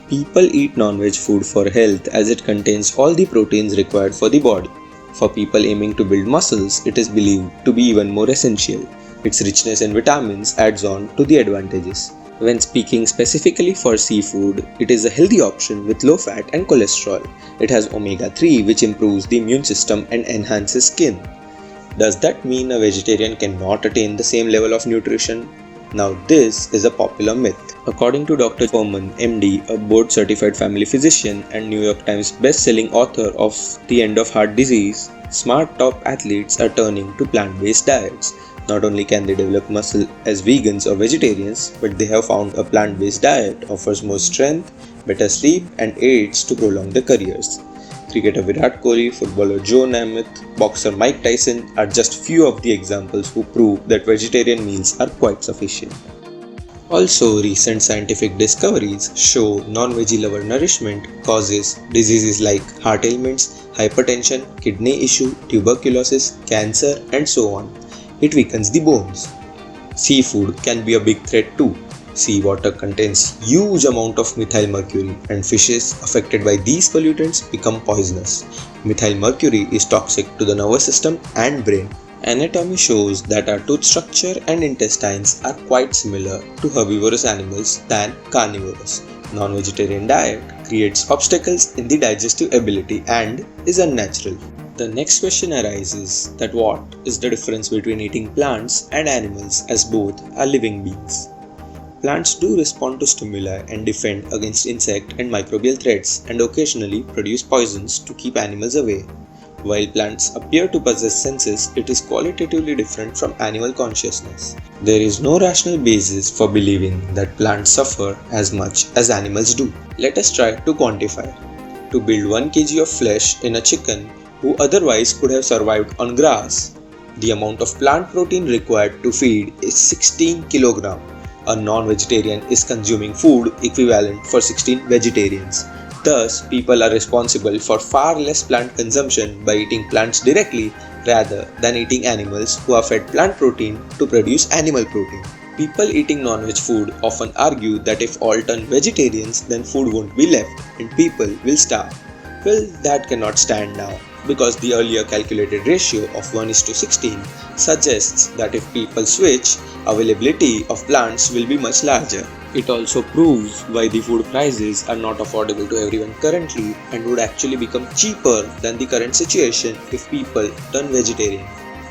People eat non-veg food for health as it contains all the proteins required for the body. For people aiming to build muscles, it is believed to be even more essential. Its richness in vitamins adds on to the advantages. When speaking specifically for seafood, it is a healthy option with low fat and cholesterol. It has omega-3 which improves the immune system and enhances skin. Does that mean a vegetarian cannot attain the same level of nutrition? Now this is a popular myth. According to Dr. Furman, MD, a board-certified family physician and New York Times best-selling author of The End of Heart Disease, smart top athletes are turning to plant-based diets. Not only can they develop muscle as vegans or vegetarians, but they have found a plant-based diet offers more strength, better sleep, and aids to prolong their careers. Cricketer Virat Kohli, footballer Joe Namath, boxer Mike Tyson are just few of the examples who prove that vegetarian meals are quite sufficient. Also, recent scientific discoveries show non-veggie lover nourishment causes diseases like heart ailments, hypertension, kidney issue, tuberculosis, cancer, and so on. It weakens the bones. Seafood can be a big threat too. Seawater contains huge amount of methyl mercury and fishes affected by these pollutants become poisonous. Methyl mercury is toxic to the nervous system and brain. Anatomy shows that our tooth structure and intestines are quite similar to herbivorous animals than carnivorous. Non-vegetarian diet creates obstacles in the digestive ability and is unnatural. The next question arises that what is the difference between eating plants and animals as both are living beings? Plants do respond to stimuli and defend against insect and microbial threats and occasionally produce poisons to keep animals away. While plants appear to possess senses, it is qualitatively different from animal consciousness. There is no rational basis for believing that plants suffer as much as animals do. Let us try to quantify. To build 1 kg of flesh in a chicken who otherwise could have survived on grass, the amount of plant protein required to feed is 16 kg. A non-vegetarian is consuming food equivalent for 16 vegetarians. Thus, people are responsible for far less plant consumption by eating plants directly rather than eating animals who are fed plant protein to produce animal protein. People eating non-veg food often argue that if all turn vegetarians, then food won't be left and people will starve. Well, that cannot stand now, because the earlier calculated ratio of 1:16 suggests that if people switch, availability of plants will be much larger. It also proves why the food prices are not affordable to everyone currently and would actually become cheaper than the current situation if people turn vegetarian.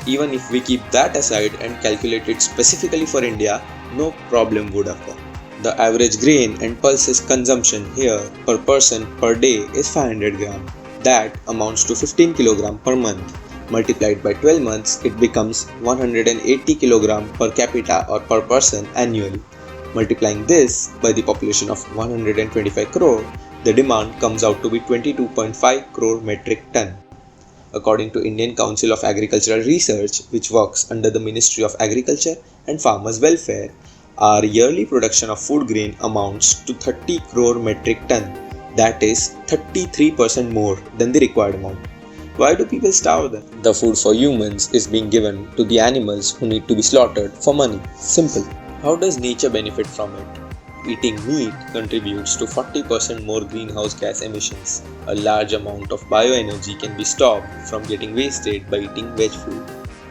Even if we keep that aside and calculate it specifically for India, no problem would occur. The average grain and pulses consumption here per person per day is 500 gram. That amounts to 15 kg per month. Multiplied by 12 months, it becomes 180 kg per capita or per person annually. Multiplying this by the population of 125 crore, the demand comes out to be 22.5 crore metric ton. According to Indian Council of Agricultural Research, which works under the Ministry of Agriculture and Farmers' Welfare, our yearly production of food grain amounts to 30 crore metric ton. That is 33% more than the required amount. Why do people starve then? The food for humans is being given to the animals who need to be slaughtered for money. Simple. How does nature benefit from it? Eating meat contributes to 40% more greenhouse gas emissions. A large amount of bioenergy can be stopped from getting wasted by eating veg food.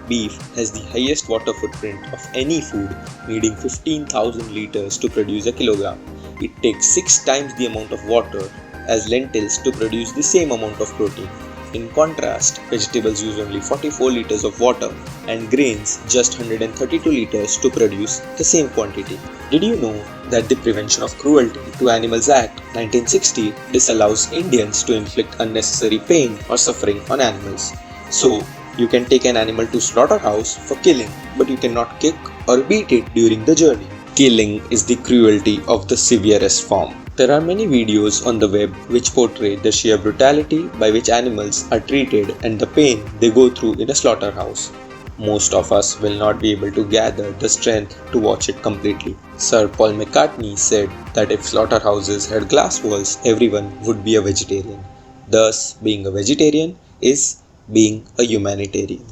Beef has the highest water footprint of any food, needing 15,000 liters to produce a kilogram. It takes 6 times the amount of water as lentils to produce the same amount of protein. In contrast, vegetables use only 44 liters of water and grains just 132 liters to produce the same quantity. Did you know that the Prevention of Cruelty to Animals Act 1960 disallows Indians to inflict unnecessary pain or suffering on animals? So, you can take an animal to slaughterhouse for killing, but you cannot kick or beat it during the journey. Killing is the cruelty of the severest form. There are many videos on the web which portray the sheer brutality by which animals are treated and the pain they go through in a slaughterhouse. Most of us will not be able to gather the strength to watch it completely. Sir Paul McCartney said that if slaughterhouses had glass walls, everyone would be a vegetarian. Thus, being a vegetarian is being a humanitarian.